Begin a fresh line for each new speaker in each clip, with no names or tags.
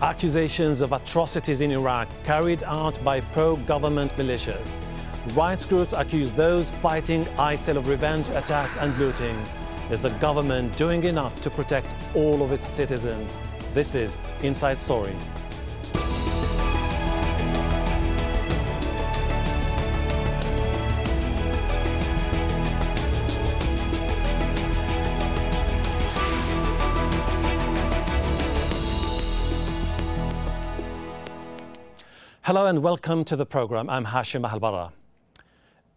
Accusations of atrocities in Iraq carried out by pro-government militias. Rights groups accuse those fighting ISIL of revenge attacks and looting. Is the government doing enough to protect all of its citizens? This is Inside Story. Hello and welcome to the program. I'm Hashim Mahalbara.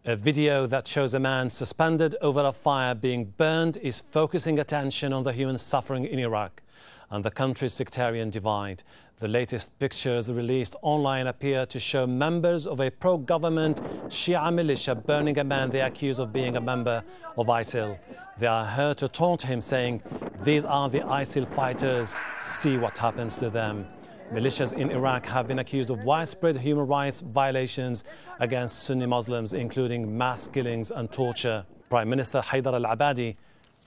A video that shows a man suspended over a fire being burned is focusing attention on the human suffering in Iraq and the country's sectarian divide. The latest pictures released online appear to show members of a pro-government Shia militia burning a man they accuse of being a member of ISIL. They are heard to taunt him, saying, "These are the ISIL fighters, see what happens to them." Militias in Iraq have been accused of widespread human rights violations against Sunni Muslims, including mass killings and torture. Prime Minister Haidar al-Abadi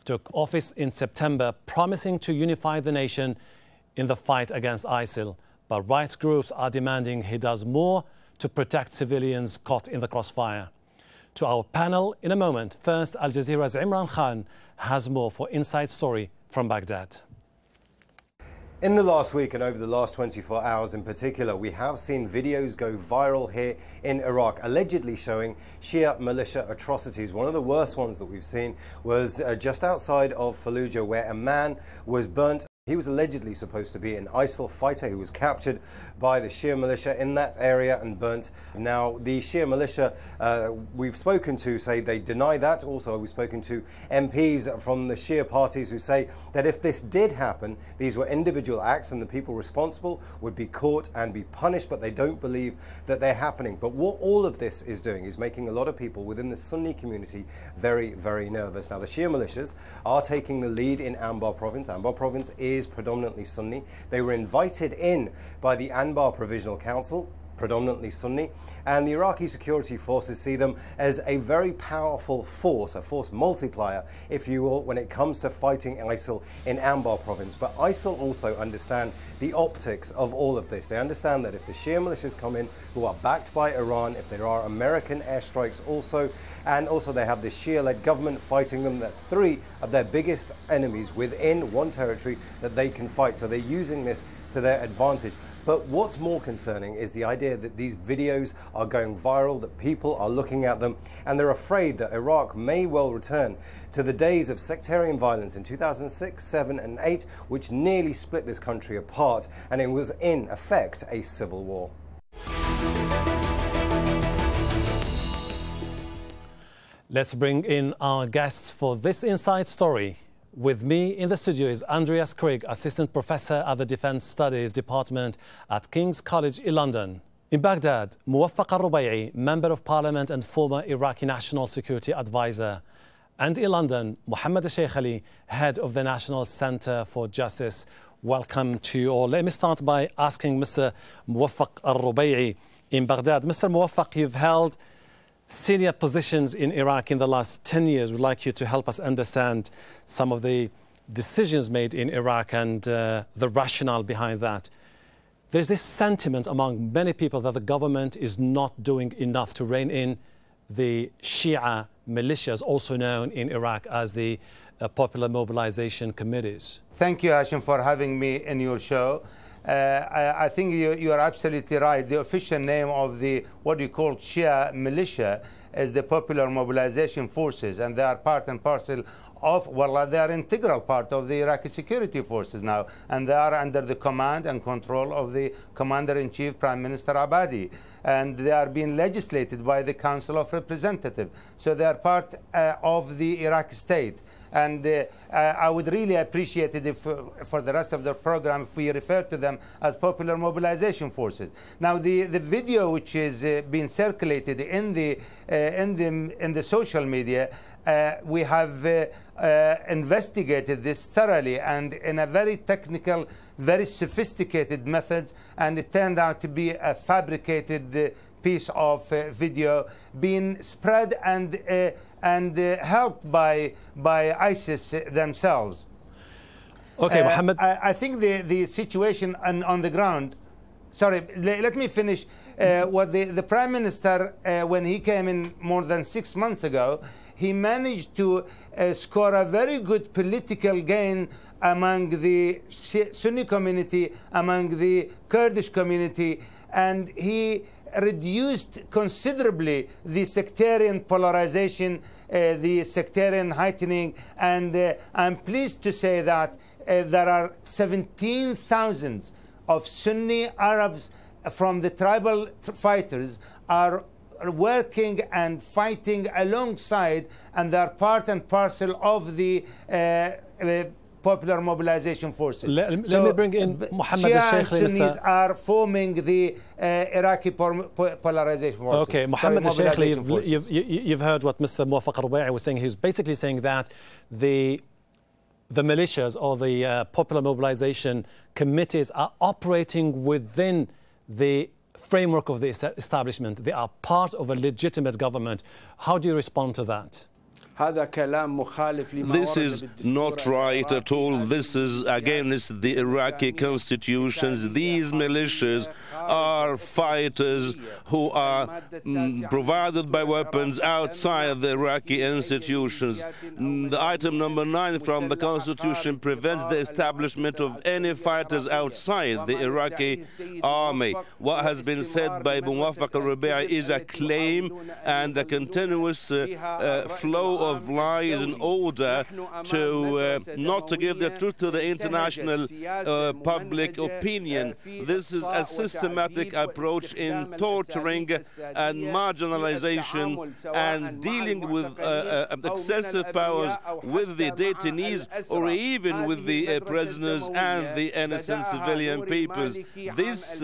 took office in September, promising to unify the nation in the fight against ISIL. But rights groups are demanding he does more to protect civilians caught in the crossfire. To our panel in a moment. First, Al Jazeera's Imran Khan has more for Inside Story from Baghdad.
In the last week and over the last 24 hours in particular, we have seen videos go viral here in Iraq, allegedly showing Shia militia atrocities. One of the worst ones that we've seen was just outside of Fallujah, where a man was burnt. He was allegedly supposed to be an ISIL fighter who was captured by the Shia militia in that area and burnt. Now, the Shia militia we've spoken to say they deny that. Also, we've spoken to MPs from the Shia parties who say that if this did happen, these were individual acts and the people responsible would be caught and be punished, but they don't believe that they're happening. But what all of this is doing is making a lot of people within the Sunni community very, very nervous. Now, the Shia militias are taking the lead in Anbar province. Anbar province is predominantly Sunni. They were invited in by the Anbar Provisional Council, predominantly Sunni, and the Iraqi security forces see them as a very powerful force, a force multiplier, if you will, when it comes to fighting ISIL in Anbar province. But ISIL also understand the optics of all of this. They understand that if the Shia militias come in, who are backed by Iran, if there are American airstrikes also, and also they have the Shia-led government fighting them, that's three of their biggest enemies within one territory that they can fight. So they're using this to their advantage. But what's more concerning is the idea that these videos are going viral, that people are looking at them, and they're afraid that Iraq may well return to the days of sectarian violence in 2006, 7 and 8, which nearly split this country apart, and it was in effect a civil war.
Let's bring in our guests for this Inside Story. With me in the studio is Andreas Craig, Assistant Professor at the Defence Studies Department at King's College in London. In Baghdad, Muwaffaq al-Rubay'i, Member of Parliament and former Iraqi National Security Advisor. And in London, Mohammed Sheikh Ali, Head of the National Centre for Justice. Welcome to you all. Let me start by asking Mr. Muwaffaq al-Rubay'i in Baghdad. Mr. Muwaffaq, you've held senior positions in Iraq in the last 10 years. We'd like you to help us understand some of the decisions made in Iraq and the rationale behind that. There's this sentiment among many people that the government is not doing enough to rein in the Shia militias, also known in Iraq as the Popular Mobilization Committees.
Thank you, Hashim, for having me in your show. I think you are absolutely right. The official name of the what you call Shia militia is the Popular Mobilization Forces, and they are part and parcel of, well, they are integral part of the Iraqi security forces now, and they are under the command and control of the Commander-in-Chief, Prime Minister Abadi, and they are being legislated by the Council of Representatives. So they are part of the Iraqi state. And I would really appreciate it if, for the rest of the program, if we refer to them as Popular Mobilization Forces. Now, the video which is being circulated in the social media, we have investigated this thoroughly and in a very technical, very sophisticated method, and it turned out to be a fabricated piece of video being spread and helped by ISIS themselves.
Okay, Mohammed.
I think the situation on the ground, sorry, let me finish. What the Prime Minister, when he came in more than 6 months ago, he managed to score a very good political gain among the Sunni community, among the Kurdish community, and he reduced considerably the sectarian polarization, the sectarian heightening, and I'm pleased to say that there are 17,000 of Sunni Arabs from the tribal fighters are working and fighting alongside, and they're part and parcel of the popular mobilization forces.
Let me bring in Mohammed
Shia
al-Sheikh.
and Sunnis are forming the Iraqi polarization forces.
Okay, Mohammed al-Sheikh, you've heard what Mr. Muwafaq al-Rubai was saying. He's basically saying that the militias or the popular mobilization committees are operating within the framework of the establishment. They are part of a legitimate government. How do you respond to that?
This is not right at all. This is against the Iraqi constitutions. These militias are fighters who are provided by weapons outside the Iraqi institutions. The item number 9 from the constitution prevents the establishment of any fighters outside the Iraqi army. What has been said by Muwafaq al-Rubai is a claim and a continuous flow of lies in order to not to give the truth to the international public opinion. This is a systematic approach in torturing and marginalization and dealing with excessive powers with the detainees or even with the prisoners and the innocent civilian peoples. This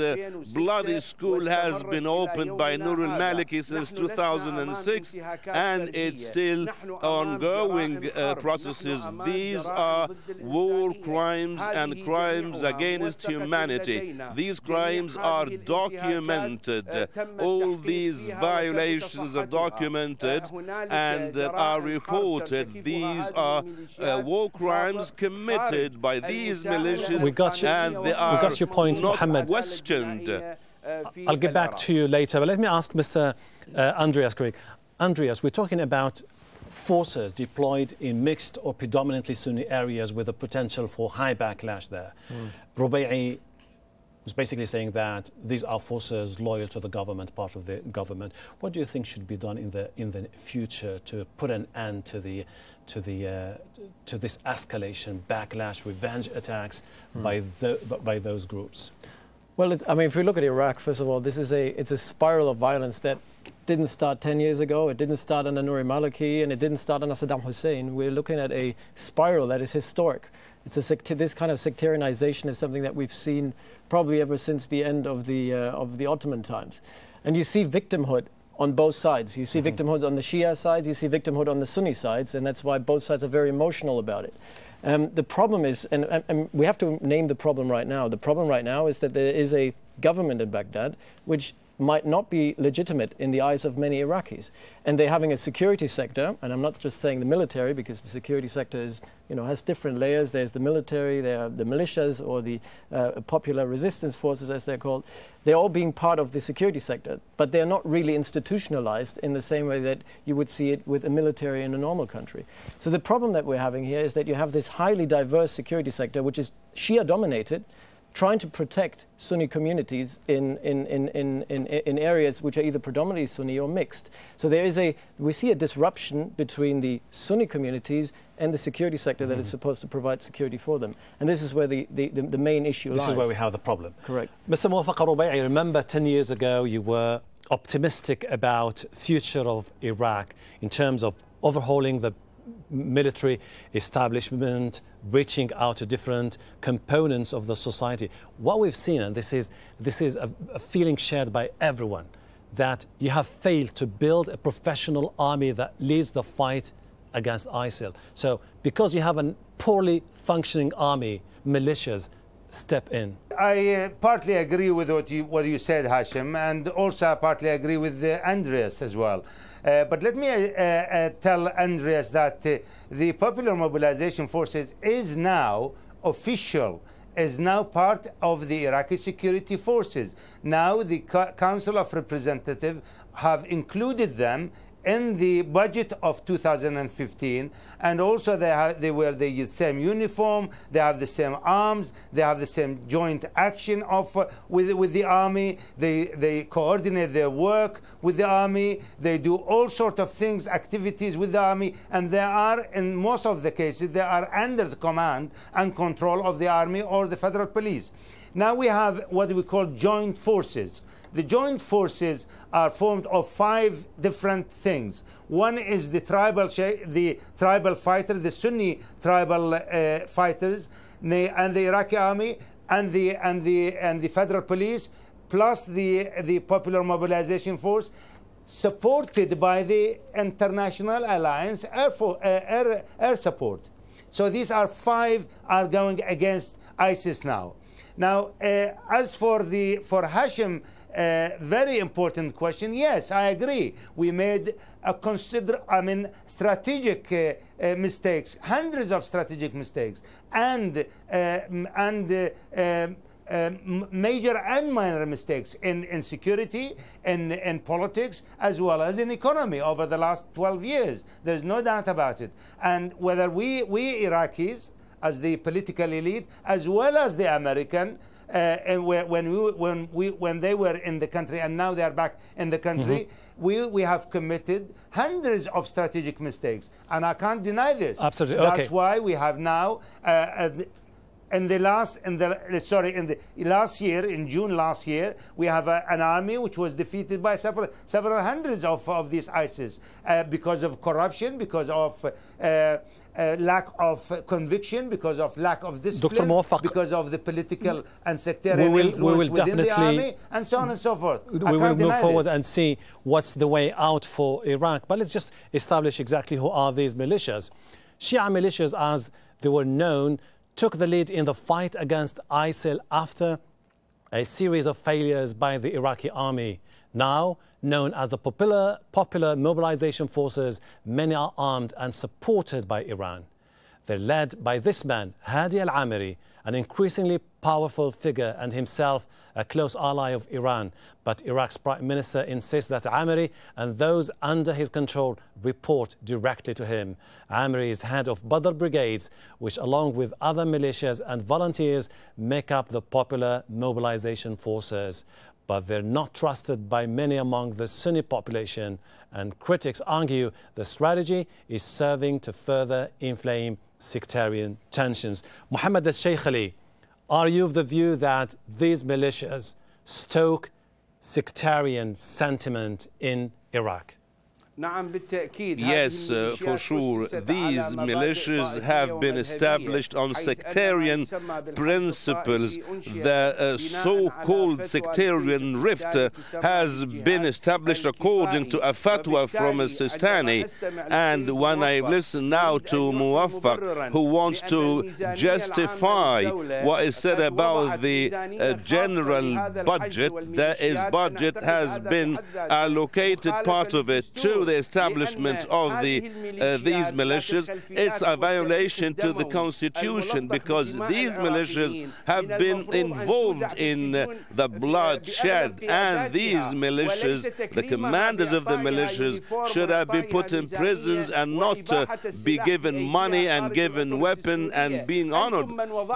bloody school has been opened by Nur al-Maliki since 2006, and it's still ongoing processes. These are war crimes and crimes against humanity. These crimes are documented. All these violations are documented and are reported. These are war crimes committed by these militias, and they are
got your point,
not
Mohammed.
questioned.
I'll get back to you later, but let me ask Mr. Andreas Grieg. Andreas, we're talking about forces deployed in mixed or predominantly Sunni areas with a potential for high backlash there. Rubai was basically saying that these are forces loyal to the government, part of the government. What do you think should be done in the future to put an end to this escalation, backlash, revenge attacks by those groups?
Well, I mean, if we look at Iraq, first of all, it's a spiral of violence that didn't start 10 years ago. It didn't start under Nur al-Maliki, and it didn't start under Saddam Hussein. We're looking at a spiral that is historic. This kind of sectarianization is something that we've seen probably ever since the end of the Ottoman times. And you see victimhood on both sides. You see victimhood on the Shia sides, you see victimhood on the Sunni sides, and that's why both sides are very emotional about it. The problem is, and we have to name the problem right now. The problem right now is that there is a government in Baghdad which might not be legitimate in the eyes of many Iraqis. And they're having a security sector, and I'm not just saying the military, because the security sector is, has different layers. There's the military, there are the militias, or the popular resistance forces, as they're called. They're all being part of the security sector, but they're not really institutionalized in the same way that you would see it with a military in a normal country. So the problem that we're having here is that you have this highly diverse security sector, which is Shia dominated, trying to protect Sunni communities in areas which are either predominantly Sunni or mixed. So we see a disruption between the Sunni communities and the security sector that is supposed to provide security for them. And this is where the main issue lies.
This is where we have the problem.
Correct.
Mr. Muwafaq al-Rubai, I remember 10 years ago you were optimistic about future of Iraq in terms of overhauling the military establishment, reaching out to different components of the society. What we've seen, and this is a feeling shared by everyone, that you have failed to build a professional army that leads the fight against ISIL. So because you have a poorly functioning army, militias step in.
I partly agree with what you said, Hashim, and also I partly agree with Andreas as well. But let me tell Andreas that the Popular Mobilization Forces is now official is now part of the Iraqi security forces. Now the Council of Representatives have included them in the budget of 2015, and also they wear the same uniform, they have the same arms, they have the same joint action with the army, they coordinate their work with the army, they do all sorts of things, activities with the army, and they are, in most of the cases, they are under the command and control of the army or the federal police. Now we have what we call joint forces. The joint forces are formed of 5 different things. One is the tribal fighter, the Sunni tribal fighters, and the Iraqi army, and the federal police, plus the Popular Mobilization Force, supported by the International Alliance air support. So these are 5 are going against ISIS now. Now, as for Hashim, very important question. Yes, I agree. We made strategic mistakes, hundreds of strategic mistakes, and major and minor mistakes in security, in politics, as well as in economy over the last 12 years. There's no doubt about it. And whether we Iraqis, as the political elite, as well as the American, and when they were in the country and now they are back in the country, we have committed hundreds of strategic mistakes, and I can't deny this.
Absolutely.
That's why we have now, in the last year, in June last year, we have an army which was defeated by several hundreds of these ISIS because of corruption, because of lack of conviction, because of lack of discipline, because of the political and sectarian influence within the army, and so on and so forth.
We will move forward and see what's the way out for Iraq. But let's just establish exactly who are these militias. Shia militias, as they were known, took the lead in the fight against ISIL after a series of failures by the Iraqi army. Now known as the Popular Mobilization Forces, many are armed and supported by Iran. They're led by this man, Hadi al-Amiri, an increasingly powerful figure and himself a close ally of Iran. But Iraq's Prime Minister insists that Amiri and those under his control report directly to him. Amiri is head of Badr brigades, which along with other militias and volunteers make up the Popular Mobilization Forces. But they're not trusted by many among the Sunni population, and critics argue the strategy is serving to further inflame sectarian tensions. Mohammed al-Sheikh Ali, are you of the view that these militias stoke sectarian sentiment in Iraq?
Yes, for sure. These militias have been established on sectarian principles. The so-called sectarian rift has been established according to a fatwa from a Sistani. And when I listen now to Muwaffaq, who wants to justify what is said about the general budget, budget has been allocated, part of it, to the establishment of these militias. It's a violation to the constitution, because these militias have been involved in the bloodshed, and these militias, the commanders of the militias, should have been put in prisons and not be given money and given weapon and being honored.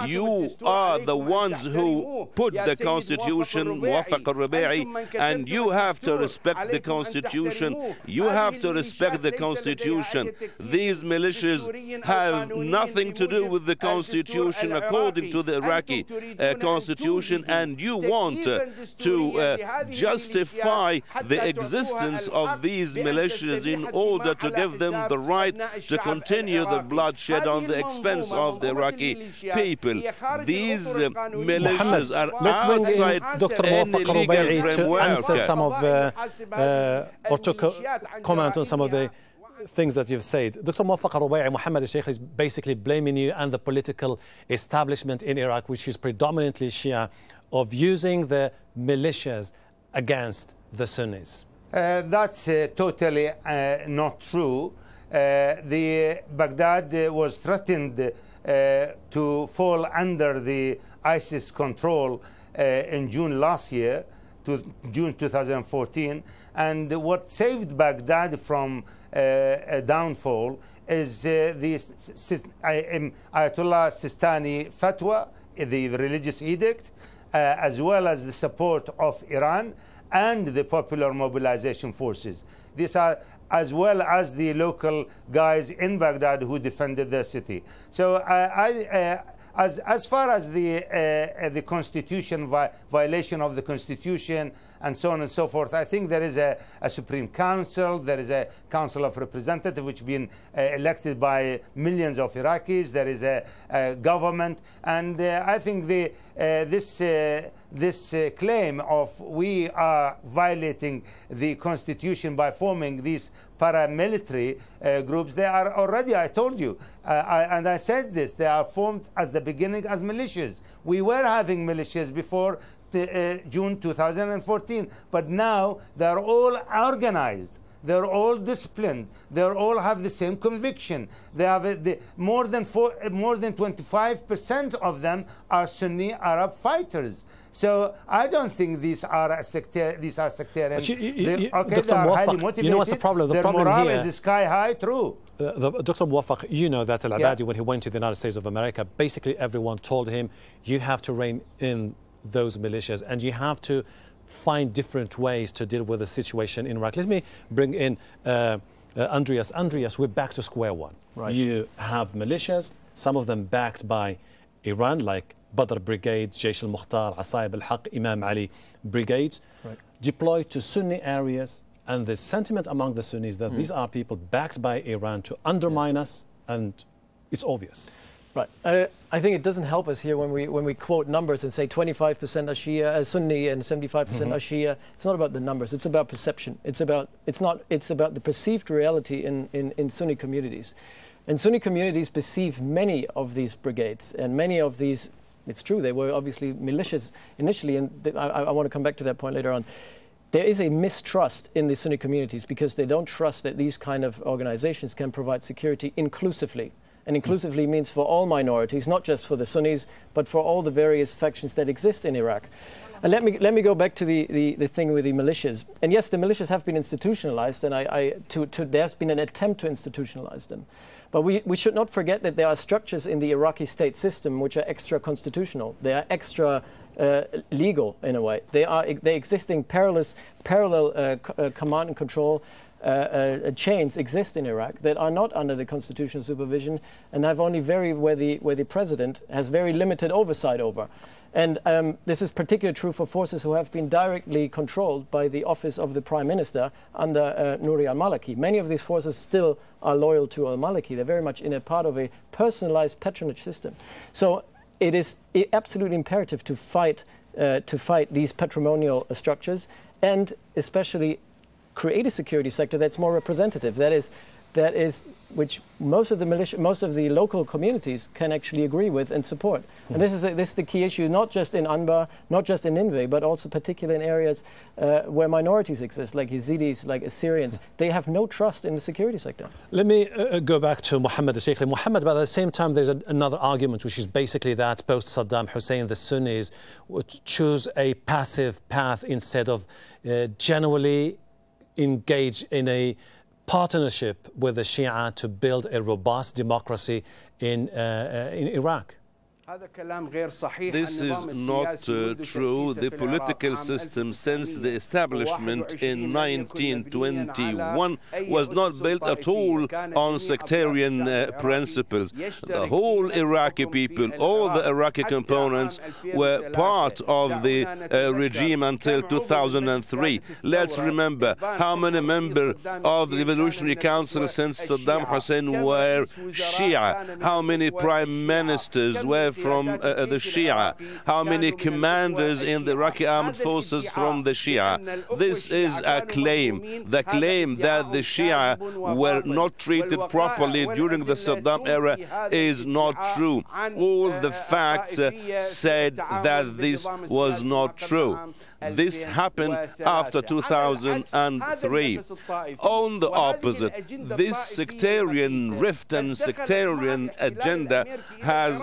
You are the ones who put the constitution, Muwaffaq al-Rubai, and you have to respect the constitution. You have to respect the constitution. These militias have nothing to do with the constitution according to the Iraqi constitution, and you want to justify the existence of these militias in order to give them the right to continue the bloodshed on the expense of the Iraqi people. These militias are outside any legal framework.
Answer some of or to comment on some of the things that you've said. Dr. Muwaffaq al-Rubai, Mohammed al-Sheikh is basically blaming you and the political establishment in Iraq, which is predominantly Shia, of using the militias against the Sunnis.
That's totally not true. The Baghdad was threatened to fall under the ISIS control in June last year, to June 2014. And what saved Baghdad from a downfall is the Ayatollah Sistani fatwa, the religious edict, as well as the support of Iran and the popular mobilization forces. These are, as well as the local guys in Baghdad who defended the city. So as far as the constitution, violation of the constitution, and so on and so forth, I think there is a Supreme Council, there is a Council of Representatives which has been elected by millions of Iraqis, there is a government, and I think this claim of we are violating the constitution by forming these paramilitary groups, they are already, I told you, and I said this, they are formed at the beginning as militias. We were having militias before June 2014, but now they're all organized, they're all disciplined, they all have the same conviction. They have more than 25% of them are Sunni Arab fighters. So I don't think these are sectarian. They are highly motivated.
You know what's the problem?
Their morale is sky high. True.
Dr. Muwaffaq, you know that Al-Abadi, when he went to the United States of America, basically everyone told him, you have to rein in those militias and you have to find different ways to deal with the situation in Iraq. Let me bring in Andreas. Andreas, we're back to square one.
Right.
You have militias, some of them backed by Iran, like Badr Brigade, Jaysh al-Mukhtar, Asayib al-Haq, Imam Ali brigades, right, deployed to Sunni areas, and the sentiment among the Sunnis that these are people backed by Iran to undermine us, and it's obvious.
Right. I think it doesn't help us here when we quote numbers and say 25% are Shia, Sunni, and 75% are Shia. It's not about the numbers. It's about perception. It's about the perceived reality in Sunni communities, and Sunni communities perceive many of these brigades and many of these. It's true, they were obviously militias initially, and I want to come back to that point later on. There is a mistrust in the Sunni communities because they don't trust that these kind of organizations can provide security inclusively. And inclusively means for all minorities, not just for the Sunnis, but for all the various factions that exist in Iraq. And let me go back to the thing with the militias. And yes, the militias have been institutionalized, and there's been an attempt to institutionalize them. But we should not forget that there are structures in the Iraqi state system which are extra-constitutional. They are extra legal in a way. They exist in parallel command and control chains exist in Iraq that are not under the constitutional supervision and have only where the president has very limited oversight over. And this is particularly true for forces who have been directly controlled by the office of the prime minister under Nouri al-Maliki. Many of these forces still are loyal to al-Maliki. They're very much in a part of a personalized patronage system. So it is absolutely imperative to fight these patrimonial structures, and especially create a security sector that's more representative. That is which most of the local communities can actually agree with and support. And this is the key issue, not just in Anbar, not just in Nineveh, but also particularly in areas where minorities exist, like Yazidis, like Assyrians. They have no trust in the security sector.
Let me go back to Mohammed al-Sheikh. Mohammed, but at the same time, there's another argument, which is basically that post-Saddam Hussein, the Sunnis would choose a passive path instead of genuinely engage in a partnership with the Shia to build a robust democracy in Iraq.
This is not true. The political system since the establishment in 1921 was not built at all on sectarian principles. The whole Iraqi people, all the Iraqi components were part of the regime until 2003. Let's remember how many members of the Revolutionary Council since Saddam Hussein were Shia, how many prime ministers were from the Shia? How many commanders in the Iraqi armed forces from the Shia? This is a claim. The claim that the Shia were not treated properly during the Saddam era is not true. All the facts said that this was not true. This happened after 2003. On the opposite, this sectarian rift and sectarian agenda has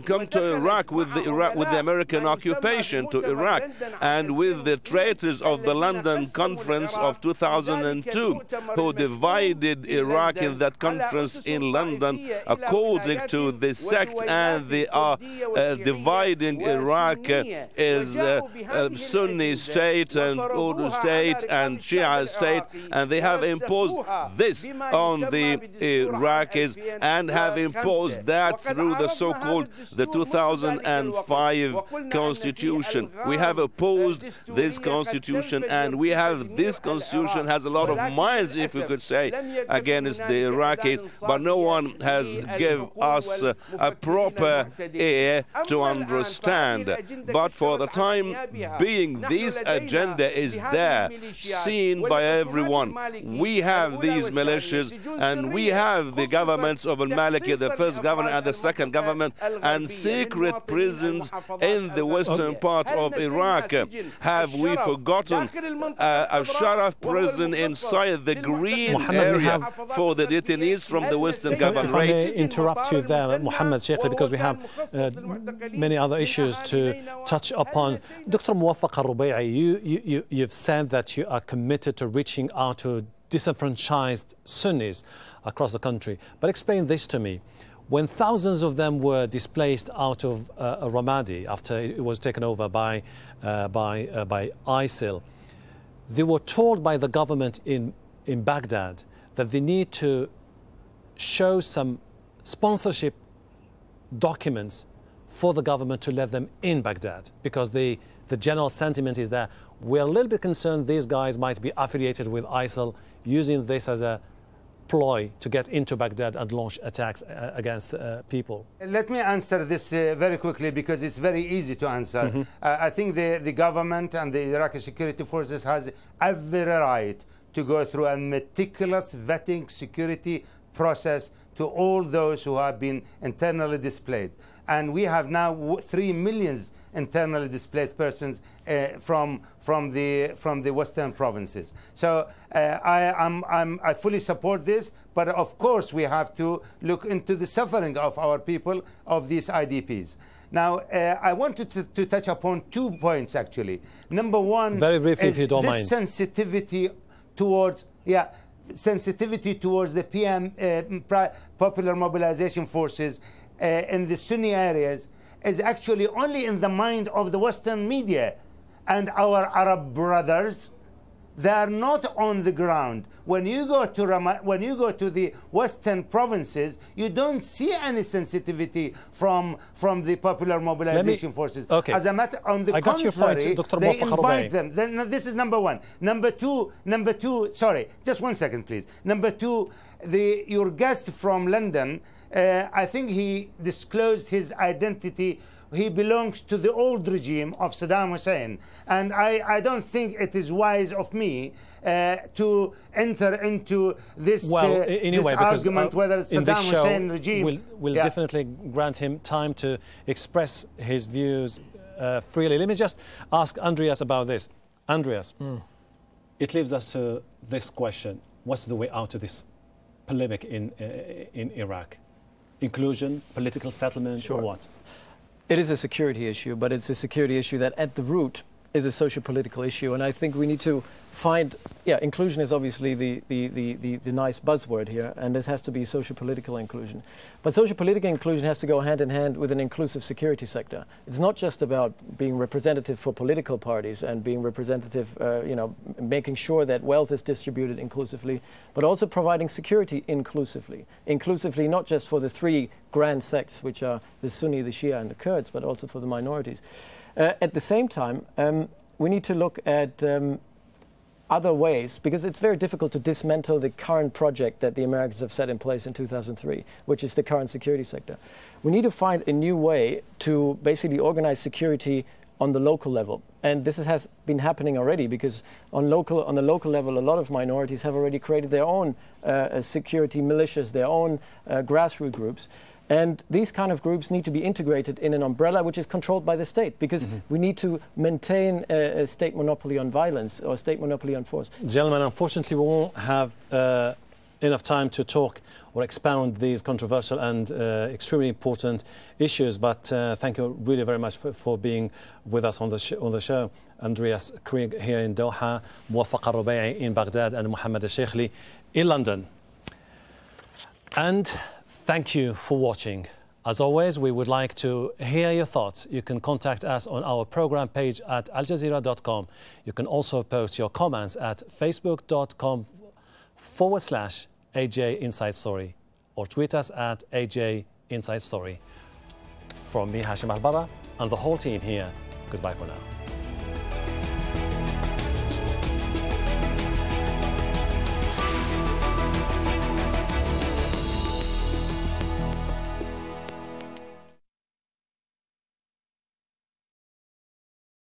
come to Iraq with the American occupation to Iraq and with the traitors of the London Conference of 2002 who divided Iraq in that conference in London according to the sects, and they are dividing Iraq as Sunni state and Urdu state and Shia state, and they have imposed this on the Iraqis and have imposed that through the so-called the 2005 constitution. We have opposed this constitution, and we have this constitution has a lot of miles, if we could say, against the Iraqis, but no one has given us a proper ear to understand. But for the time being, this agenda is there, seen by everyone. We have these militias, and we have the governments of al-Maliki, the first government and the second government, and secret prisons in the western part of Iraq. Have we forgotten a Sharaf prison inside the green area for the detainees from the western government?
If I may interrupt you there, Mohammed Sheikh, because we have many other issues to touch upon. Dr. Muwaffaq al-Rubayyi, you've said that you are committed to reaching out to disenfranchised Sunnis across the country. But explain this to me. When thousands of them were displaced out of Ramadi after it was taken over by ISIL, they were told by the government in Baghdad that they need to show some sponsorship documents for the government to let them in Baghdad, because the general sentiment is that we're a little bit concerned these guys might be affiliated with ISIL, using this as a ploy to get into Baghdad and launch attacks against people.
Let me answer this very quickly, because it's very easy to answer. I think the government and the Iraqi security forces has every right to go through a meticulous vetting security process to all those who have been internally displaced. And we have now 3 million internally displaced persons from the western provinces. So I fully support this, but of course we have to look into the suffering of our people, of these IDPs. Now, I wanted to touch upon 2 points actually. Number one,
very briefly, if you don't mind,
sensitivity towards sensitivity towards the Popular Mobilization Forces in the Sunni areas is actually only in the mind of the Western media and our Arab brothers. They are not on the ground. When you go to the Western provinces, you don't see any sensitivity from the Popular Mobilization Forces.
Okay.
As a matter, on the contrary, they invite them. Then, this is number one. Number two. Sorry, just 1 second, please. Number two, your guest from London, I think he disclosed his identity. He belongs to the old regime of Saddam Hussein, and I don't think it is wise of me to enter into this, this argument whether it's Saddam Hussein regime.
We'll definitely grant him time to express his views freely. Let me just ask Andreas about this. Andreas, it leaves us to this question: what's the way out of this polemic in Iraq? Inclusion, political settlement, or what?
It is a security issue, but it's a security issue that at the root is a socio-political issue. And I think we need to find, inclusion is obviously the nice buzzword here, and this has to be socio-political inclusion. But socio-political inclusion has to go hand in hand with an inclusive security sector. It's not just about being representative for political parties and being representative, making sure that wealth is distributed inclusively, but also providing security inclusively. Inclusively not just for the 3 grand sects, which are the Sunni, the Shia, and the Kurds, but also for the minorities. At the same time, we need to look at other ways, because it's very difficult to dismantle the current project that the Americans have set in place in 2003, which is the current security sector. We need to find a new way to basically organize security on the local level. And this has been happening already, because on the local level, a lot of minorities have already created their own security militias, their own grassroots groups. And these kind of groups need to be integrated in an umbrella which is controlled by the state, because we need to maintain a state monopoly on violence or state monopoly on force.
Gentlemen, unfortunately we won't have enough time to talk or expound these controversial and extremely important issues, but thank you really very much for being with us on the show. Andreas Krieg here in Doha, Muwaffaq al-Rubay'i in Baghdad, and Mohammed al-Sheikhli in London. And thank you for watching. As always, we would like to hear your thoughts. You can contact us on our program page at aljazeera.com. You can also post your comments at facebook.com/AJ Inside Story or tweet us at AJ Inside Story. From me, Hashim Al-Bara, and the whole team here, goodbye for now.